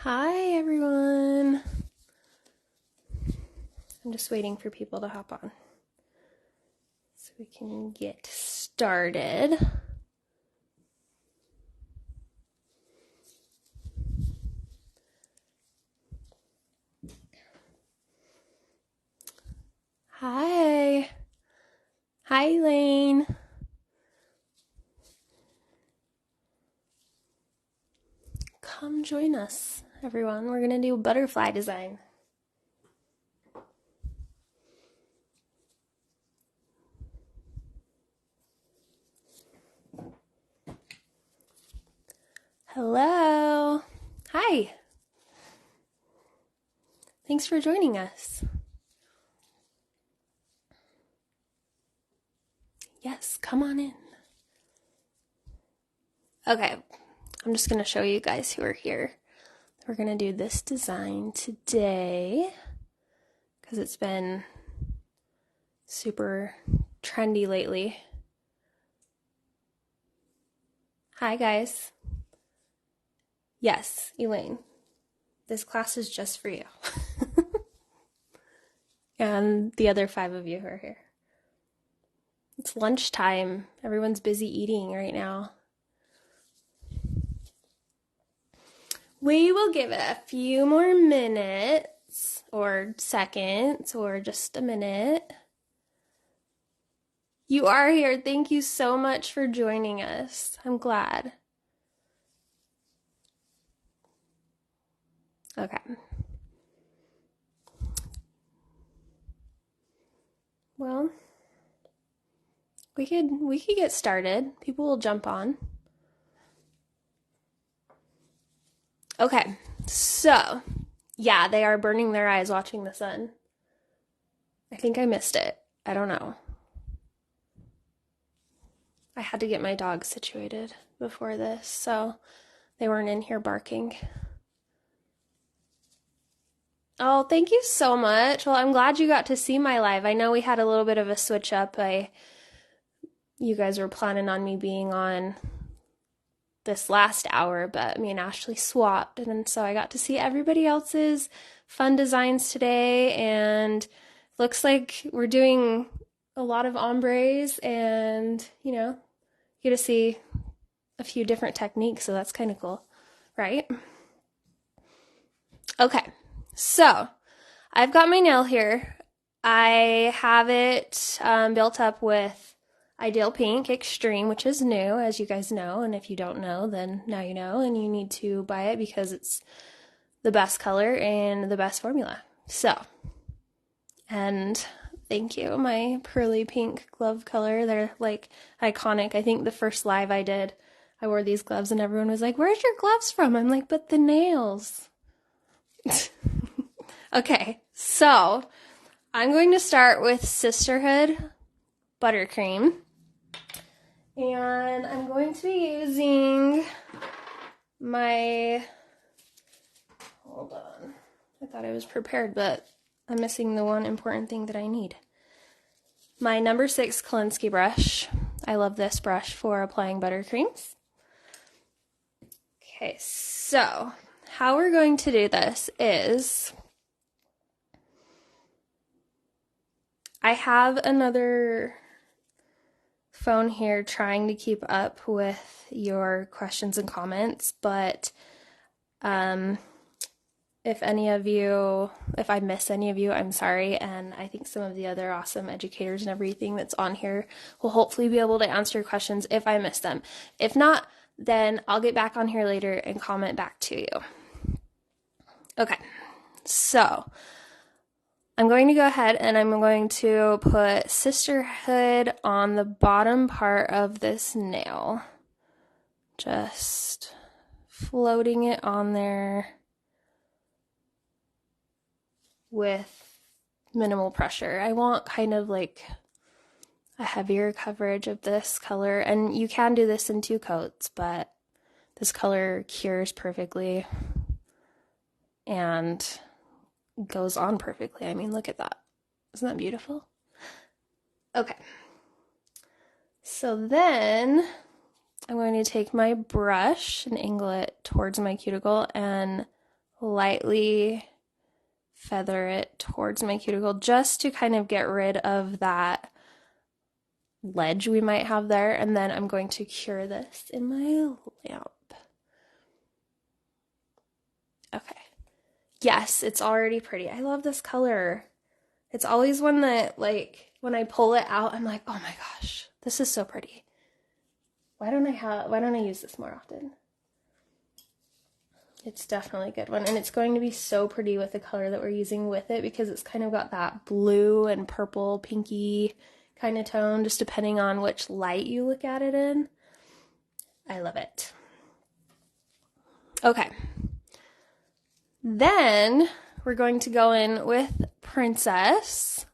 Hi everyone. I'm just waiting for people to hop on so we can get started. Hi. Hi Elaine. Come join us, everyone. We're gonna do a butterfly design. Hello. Hi. Thanks for joining us. Yes, come on in. Okay, I'm just gonna show you guys who are here. We're gonna do this design today because it's been super trendy lately. Hi guys. Yes, Elaine, this class is just for you. And the other 5 of you who are here. It's lunchtime. Everyone's busy eating right now. We will give it a few more minutes or seconds or just a minute. You are here. Thank you so much for joining us. I'm glad. Okay. Well, we could get started. People will jump on. Okay. So, yeah, they are burning their eyes watching the sun. I think I missed it. I don't know. I had to get my dogs situated before this, so they weren't in here barking. Oh, thank you so much. Well, I'm glad you got to see my live. I know we had a little bit of a switch up. You guys were planning on me being on this last hour, but me and Ashley swapped, and so I got to see everybody else's fun designs today, and looks like we're doing a lot of ombres, and you get to see a few different techniques, so that's kind of cool, right? Okay, so I've got my nail here. I have it built up with Ideal Pink Extreme, which is new, as you guys know, and if you don't know, then now you know, and you need to buy it because it's the best color and the best formula. So, and thank you, my pearly pink glove color. They're like iconic. I think the first live I did, I wore these gloves and everyone was like, "Where's your gloves from?" I'm like, "But the nails." Okay, so I'm going to start with Sisterhood ButterCream. And I'm going to be using my, hold on, I thought I was prepared, but I'm missing the one important thing that I need. My number 6 Kolinsky brush. I love this brush for applying buttercreams. Okay, so how we're going to do this is I have another phone here trying to keep up with your questions and comments, but if I miss any of you, I'm sorry, and I think some of the other awesome educators and everything that's on here will hopefully be able to answer your questions if I miss them. If not, then I'll get back on here later and comment back to you. Okay, so I'm going to go ahead and I'm going to put Sisterhood on the bottom part of this nail. Just floating it on there with minimal pressure. I want kind of like a heavier coverage of this color, and you can do this in 2 coats, but this color cures perfectly and goes on perfectly. I mean, look at that. Isn't that beautiful? Okay. So then I'm going to take my brush and angle it towards my cuticle and lightly feather it towards my cuticle just to kind of get rid of that ledge we might have there. And then I'm going to cure this in my lamp. Okay. Yes, it's already pretty. I love this color. It's always one that, like, when I pull it out, I'm like, oh my gosh, this is so pretty. Why don't I use this more often? It's definitely a good one, and it's going to be so pretty with the color that we're using with it because it's kind of got that blue and purple, pinky kind of tone, just depending on which light you look at it in. I love it. Okay. Then we're going to go in with Princess.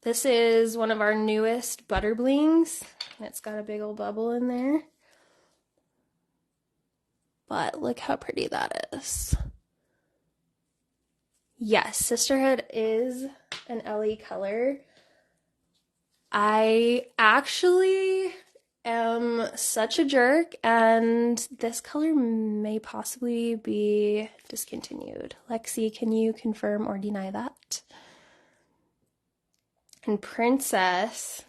This is one of our newest ButterBlings, and it's got a big old bubble in there. But look how pretty that is. Yes, Sisterhood is an LE color. I actually am such a jerk, and this color may possibly be discontinued. Lexi, can you confirm or deny that? And Princess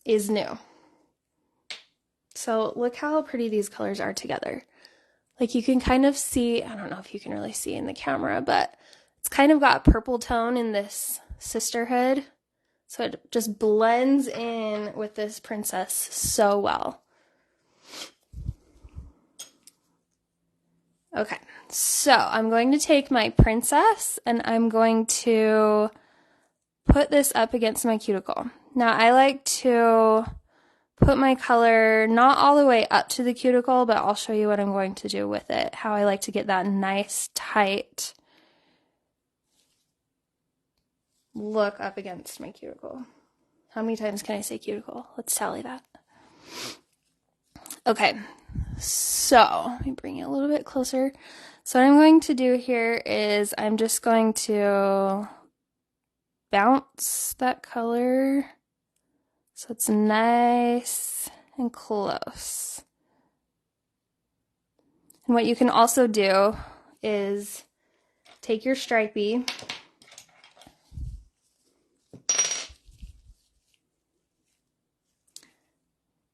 is new. So look how pretty these colors are together. Like you can kind of see, I don't know if you can really see in the camera, but it's kind of got purple tone in this Sisterhood. So it just blends in with this Princess so well. Okay, so I'm going to take my Princess and I'm going to put this up against my cuticle. Now I like to put my color not all the way up to the cuticle, but I'll show you what I'm going to do with it, how I like to get that nice, tight look up against my cuticle. How many times can I say cuticle? Let's tally that. Okay, so let me bring it a little bit closer. So what I'm going to do here is I'm just going to bounce that color so it's nice and close. And what you can also do is take your Stripy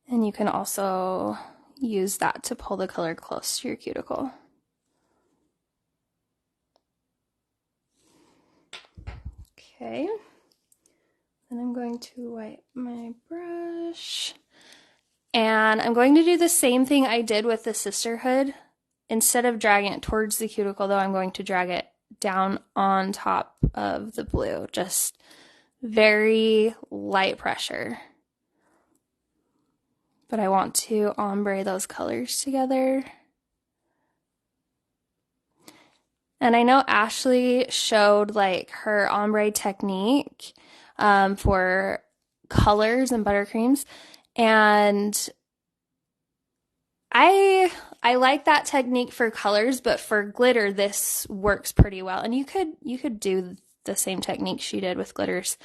and you can also use that to pull the color close to your cuticle. Okay. Then I'm going to wipe my brush. And I'm going to do the same thing I did with the Sisterhood. Instead of dragging it towards the cuticle, though, I'm going to drag it down on top of the blue. Just very light pressure. But I want to ombre those colors together. And I know Ashley showed like her ombre technique for colors and ButterCreams, and I like that technique for colors, but for glitter this works pretty well. And you could do the same technique she did with glitters.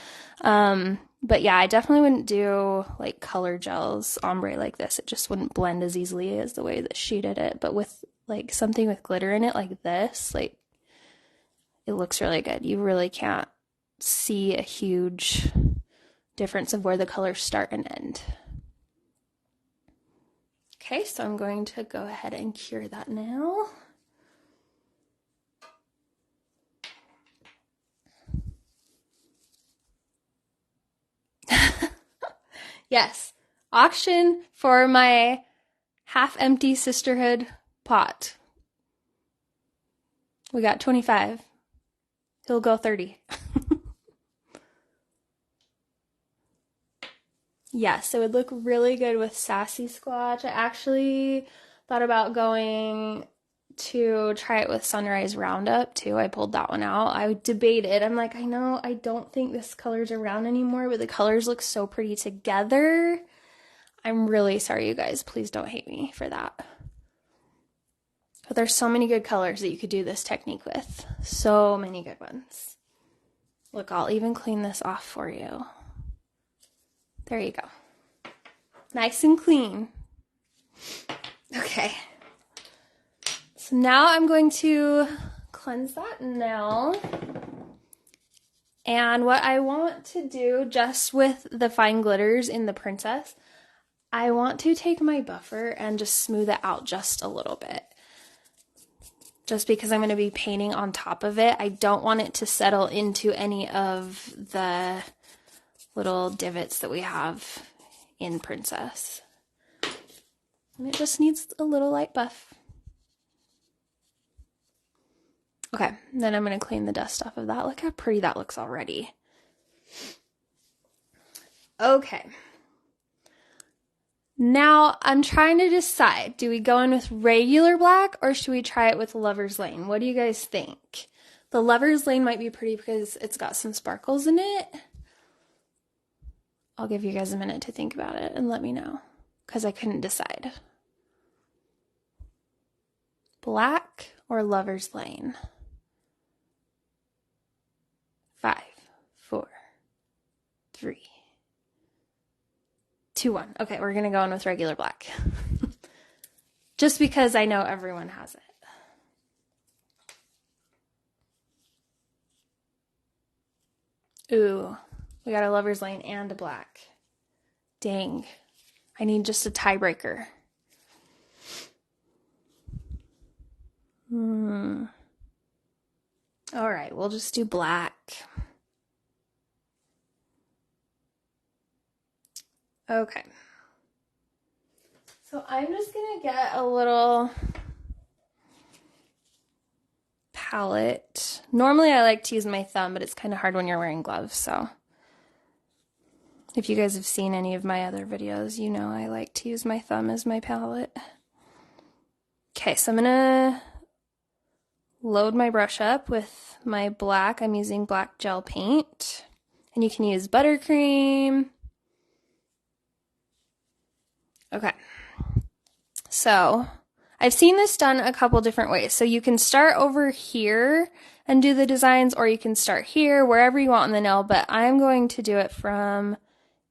But yeah, I definitely wouldn't do like color gels ombre like this. It just wouldn't blend as easily as the way that she did it. But with like something with glitter in it like this, like it looks really good. You really can't see a huge difference of where the colors start and end. Okay, so I'm going to go ahead and cure that now. Yes, auction for my half-empty Sisterhood pot. We got 25. He'll go 30. Yes, it would look really good with Sassy Squatch. I actually thought about going to try it with Sunrise Roundup too. I pulled that one out. I debated. I'm like, I know I don't think this color's around anymore, but the colors look so pretty together. I'm really sorry, you guys. Please don't hate me for that. But there's so many good colors that you could do this technique with. So many good ones. Look, I'll even clean this off for you. There you go. Nice and clean. Okay. So now I'm going to cleanse that nail. And what I want to do, just with the fine glitters in the Princess, I want to take my buffer and just smooth it out just a little bit. Just because I'm going to be painting on top of it, I don't want it to settle into any of the little divots that we have in Princess. And it just needs a little light buff. Okay, then I'm going to clean the dust off of that. Look how pretty that looks already. Okay. Now, I'm trying to decide, do we go in with regular black or should we try it with Lover's Lane? What do you guys think? The Lover's Lane might be pretty because it's got some sparkles in it. I'll give you guys a minute to think about it and let me know because I couldn't decide. Black or Lover's Lane? 5, 4, 3, 2, 1. Okay, we're going to go in with regular black. Just because I know everyone has it. Ooh, we got a Lover's Lane and a black. Dang. I need just a tiebreaker. All right, we'll just do black. Okay. So I'm just going to get a little palette. Normally I like to use my thumb, but it's kind of hard when you're wearing gloves, so if you guys have seen any of my other videos, you know I like to use my thumb as my palette. Okay, so I'm going to load my brush up with my black. I'm using black gel paint, and you can use ButterCream. Okay, so I've seen this done a couple different ways. So you can start over here and do the designs, or you can start here, wherever you want on the nail, but I'm going to do it from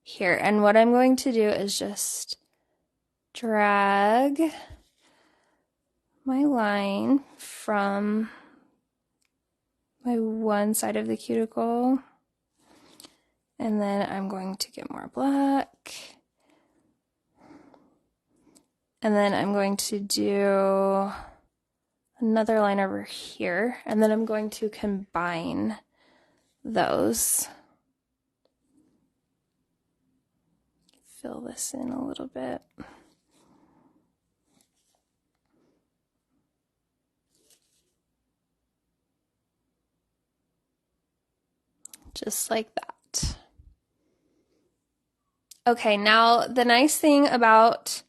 here. And what I'm going to do is just drag my line from my one side of the cuticle, and then I'm going to get more black. And then I'm going to do another line over here, and then I'm going to combine those. Fill this in a little bit. Just like that. Okay, now the nice thing about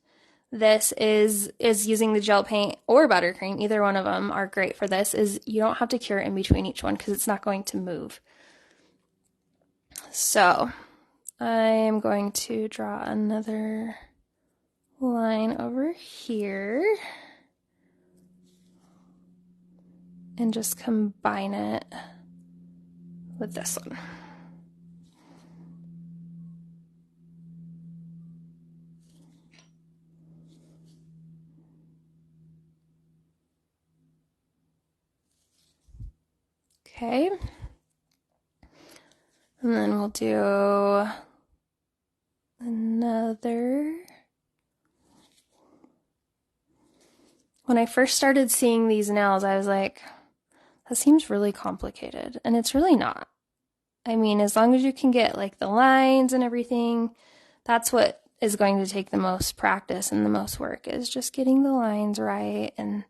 this is using the gel paint or buttercream, either one of them are great for this, is you don't have to cure in between each one because it's not going to move. So I am going to draw another line over here and just combine it with this one. Okay, and then we'll do another. When I first started seeing these nails, I was like, that seems really complicated, and it's really not. I mean, as long as you can get like the lines and everything, that's what is going to take the most practice and the most work, is just getting the lines right and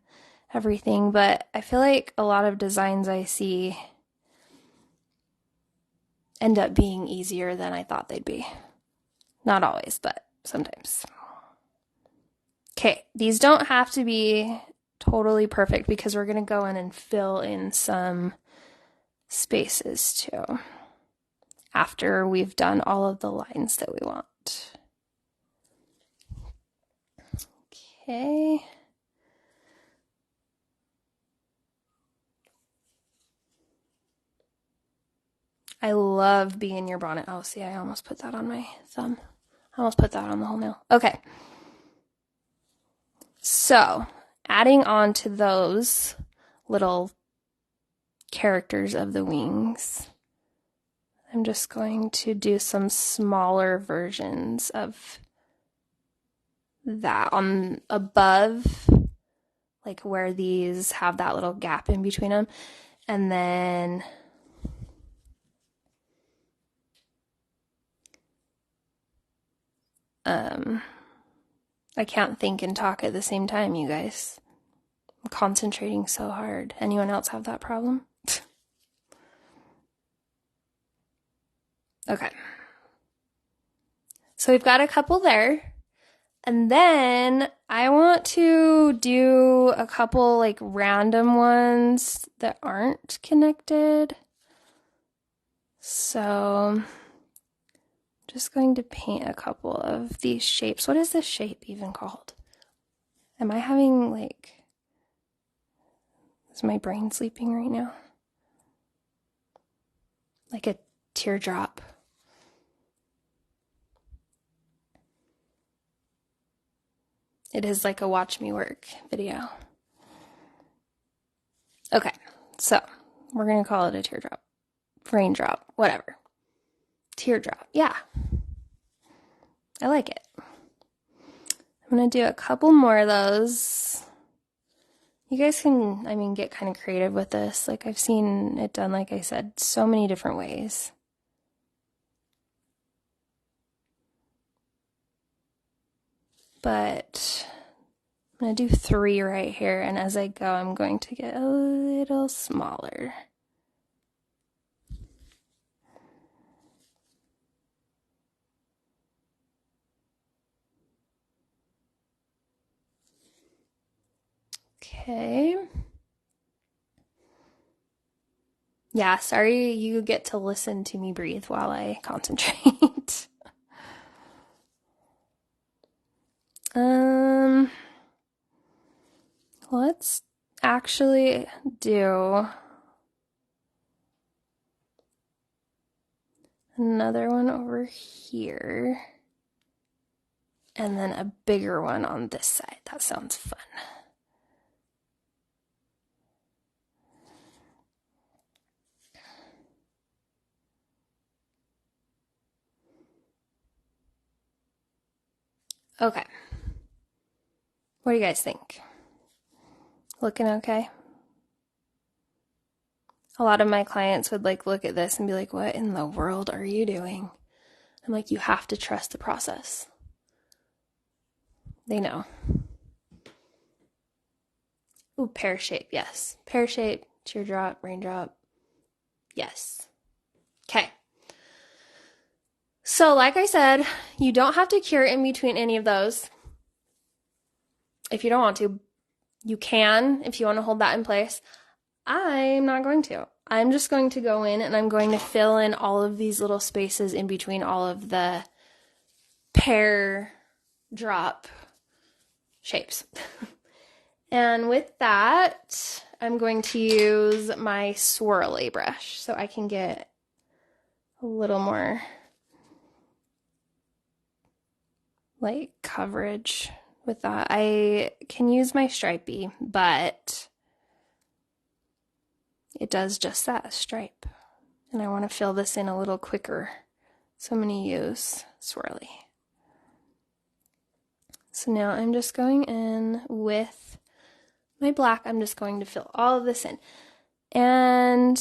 everything. But I feel like a lot of designs I see end up being easier than I thought they'd be. Not always, but sometimes. Okay, these don't have to be totally perfect because we're going to go in and fill in some spaces too after we've done all of the lines that we want. Okay. I love Be In Your Bonnet. Oh, see, I almost put that on my thumb. I almost put that on the whole nail. Okay. So, adding on to those little characters of the wings, I'm just going to do some smaller versions of that on above, like where these have that little gap in between them. And then I can't think and talk at the same time, you guys. I'm concentrating so hard. Anyone else have that problem? Okay. So we've got a couple there. And then I want to do a couple like random ones that aren't connected. So I'm just going to paint a couple of these shapes. What is this shape even called? Am I having like, is my brain sleeping right now? Like a teardrop. It is like a watch me work video. Okay, so we're going to call it a teardrop, raindrop, whatever. Teardrop, yeah. I like it. I'm going to do a couple more of those. You guys can, get kind of creative with this. Like I've seen it done, like I said, so many different ways. But I'm going to do 3 right here, and as I go, I'm going to get a little smaller. Okay. Yeah, sorry you get to listen to me breathe while I concentrate. Let's actually do another one over here, and then a bigger one on this side. That sounds fun. Okay. What do you guys think? Looking okay? A lot of my clients would like look at this and be like, what in the world are you doing? I'm like, you have to trust the process. They know. Ooh, pear shape, yes. Pear shape, teardrop, raindrop. Yes. Okay. So like I said, you don't have to cure in between any of those. If you don't want to, you can if you want to hold that in place. I'm not going to. I'm just going to go in and I'm going to fill in all of these little spaces in between all of the pear drop shapes. And with that, I'm going to use my swirly brush so I can get a little more like coverage with that. I can use my Stripy, but it does just that, a stripe. And I want to fill this in a little quicker. So I'm going to use swirly. So now I'm just going in with my black. I'm just going to fill all of this in. And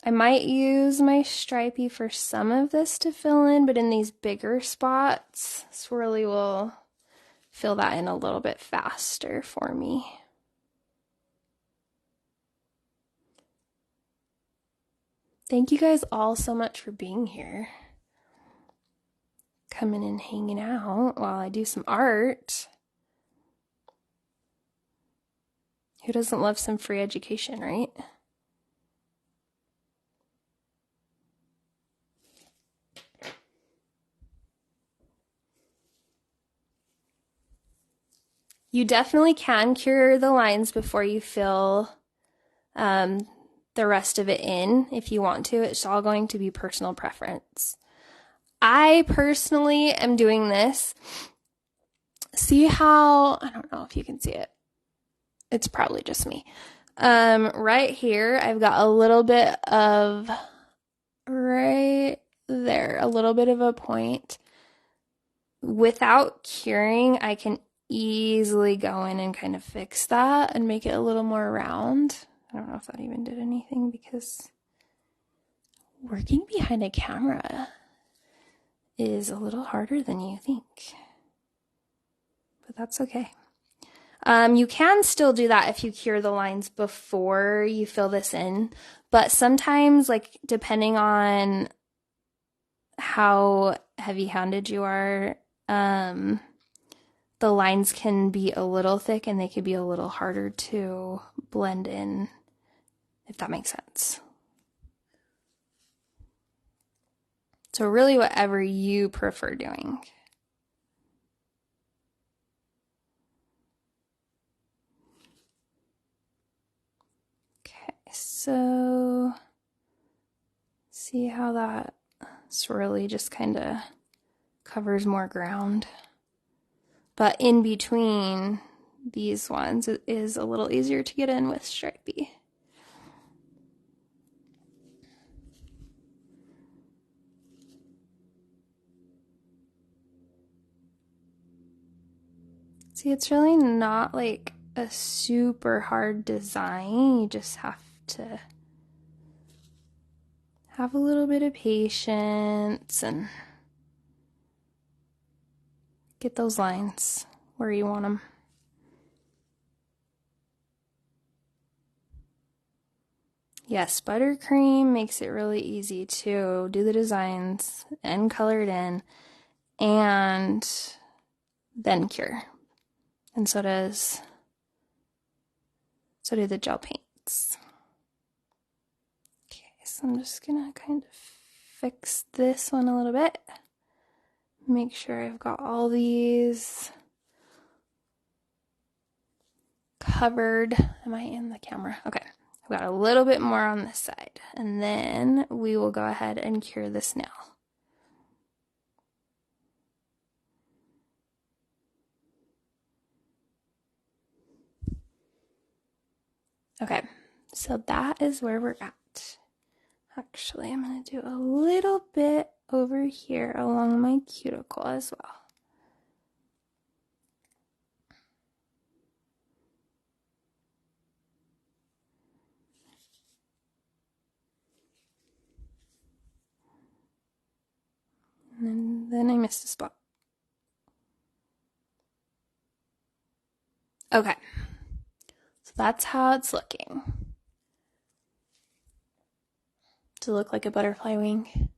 I might use my Stripy for some of this to fill in, but in these bigger spots, swirly will fill that in a little bit faster for me. Thank you guys all so much for being here. Coming and hanging out while I do some art. Who doesn't love some free education, right? You definitely can cure the lines before you fill the rest of it in if you want to. It's all going to be personal preference. I personally am doing this. See how, I don't know if you can see it. It's probably just me. Right here, I've got a little bit of, right there, a little bit of a point. Without curing, I can easily go in and kind of fix that and make it a little more round. I don't know if that even did anything because working behind a camera is a little harder than you think. But that's okay. You can still do that if you cure the lines before you fill this in, but sometimes, like, depending on how heavy-handed you are, the lines can be a little thick and they could be a little harder to blend in, if that makes sense. So really whatever you prefer doing. Okay, so see how that swirly just kind of covers more ground. But in between these ones, it is a little easier to get in with Stripy. See, it's really not like a super hard design. You just have to have a little bit of patience and get those lines where you want them. Yes, ButterCream makes it really easy to do the designs and color it in and then cure. And so do the gel paints. Okay, so I'm just gonna kind of fix this one a little bit. Make sure I've got all these covered. Am I in the camera? Okay. I've got a little bit more on this side. And then we will go ahead and cure this nail. Okay, so that is where we're at. Actually, I'm going to do a little bit over here along my cuticle as well. And then I missed a spot. Okay, so that's how it's looking. To look like a butterfly wing.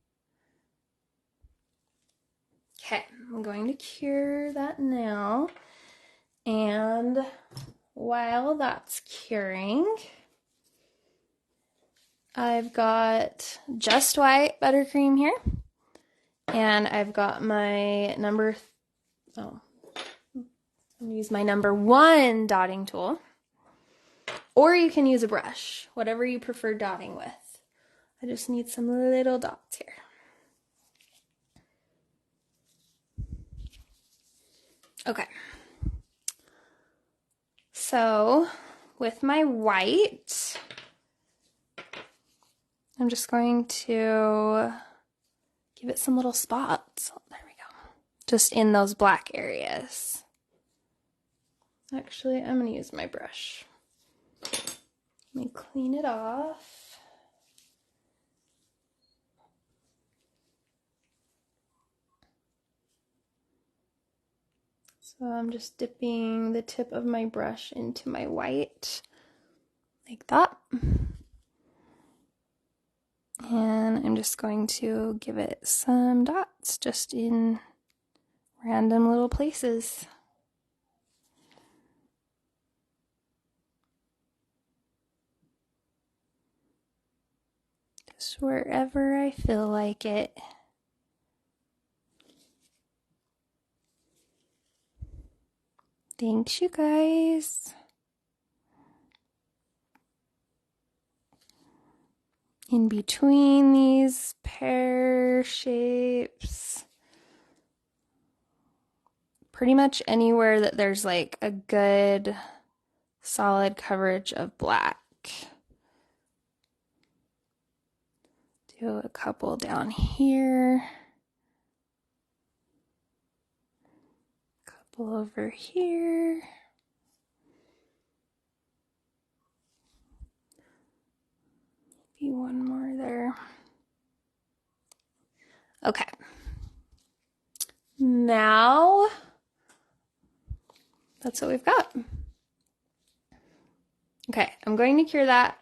Okay, I'm going to cure that now. And while that's curing, I've got Just White buttercream here. And I've got my I'm going to use my number 1 dotting tool. Or you can use a brush, whatever you prefer dotting with. I just need some little dots here. Okay. So with my white, I'm just going to give it some little spots. Oh, there we go. Just in those black areas. Actually, I'm going to use my brush. Let me clean it off. So I'm just dipping the tip of my brush into my white, like that. And I'm just going to give it some dots just in random little places. Just wherever I feel like it. Thanks, you guys. In between these pear shapes. Pretty much anywhere that there's like a good solid coverage of black. Do a couple down here. Couple over here. Maybe one more there. Okay. Now, that's what we've got. Okay, I'm going to cure that.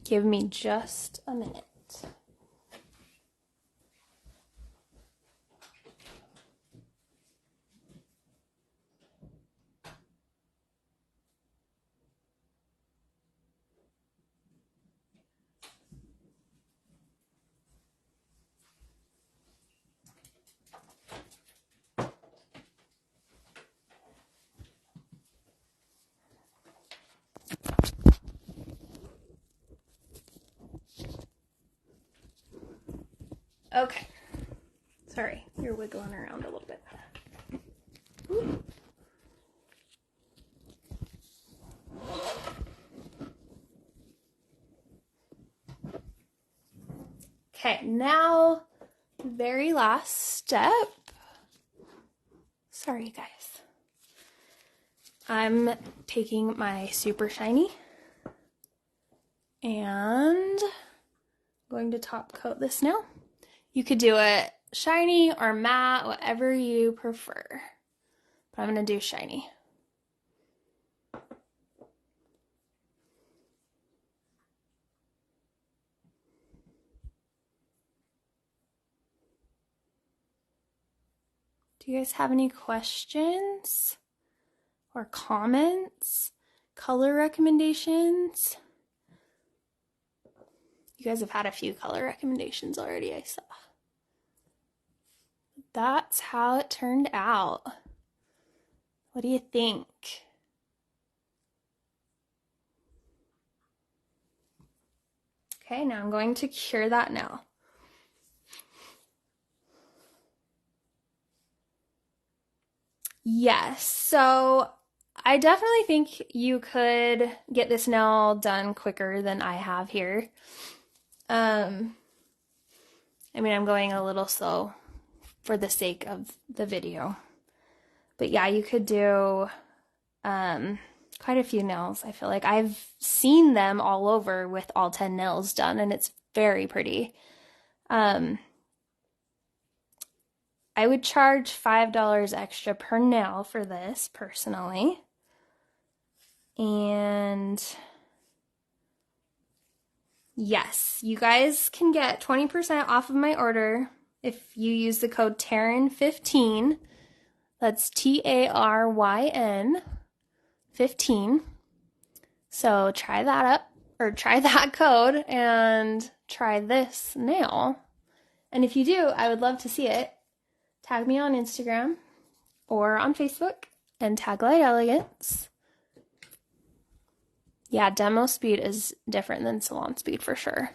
Give me just a minute. Okay. Sorry, you're wiggling around a little bit. Ooh. Okay, now the very last step. Sorry, guys. I'm taking my super shiny and going to top coat this now. You could do it shiny or matte, whatever you prefer. But I'm going to do shiny. Do you guys have any questions or comments? Color recommendations? You guys have had a few color recommendations already, I saw. That's how it turned out. What do you think? Okay, now I'm going to cure that now. Yes, so I definitely think you could get this nail done quicker than I have here. I mean, I'm going a little slow for the sake of the video. But yeah, you could do quite a few nails. I feel like I've seen them all over with all 10 nails done, and it's very pretty. I would charge $5 extra per nail for this, personally. And yes, you guys can get 20% off of my order if you use the code Taryn15. That's TARYN 15. So try that up, or try that code and try this nail. And if you do, I would love to see it. Tag me on Instagram or on Facebook and tag Light Elegance. Yeah, demo speed is different than salon speed for sure.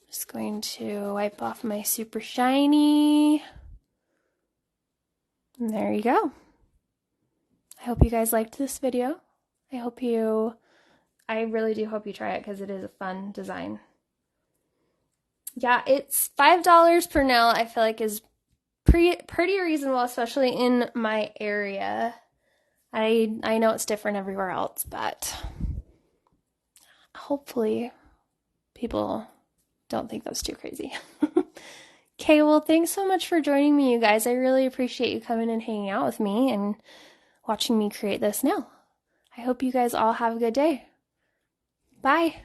Just going to wipe off my super shiny. And there you go. I hope you guys liked this video. I really do hope you try it because it is a fun design. Yeah, it's $5 per nail. I feel like is pretty reasonable, especially in my area. I know it's different everywhere else, but hopefully people don't think that's too crazy. Okay, well, thanks so much for joining me, you guys. I really appreciate you coming and hanging out with me and watching me create this nail. I hope you guys all have a good day. Bye.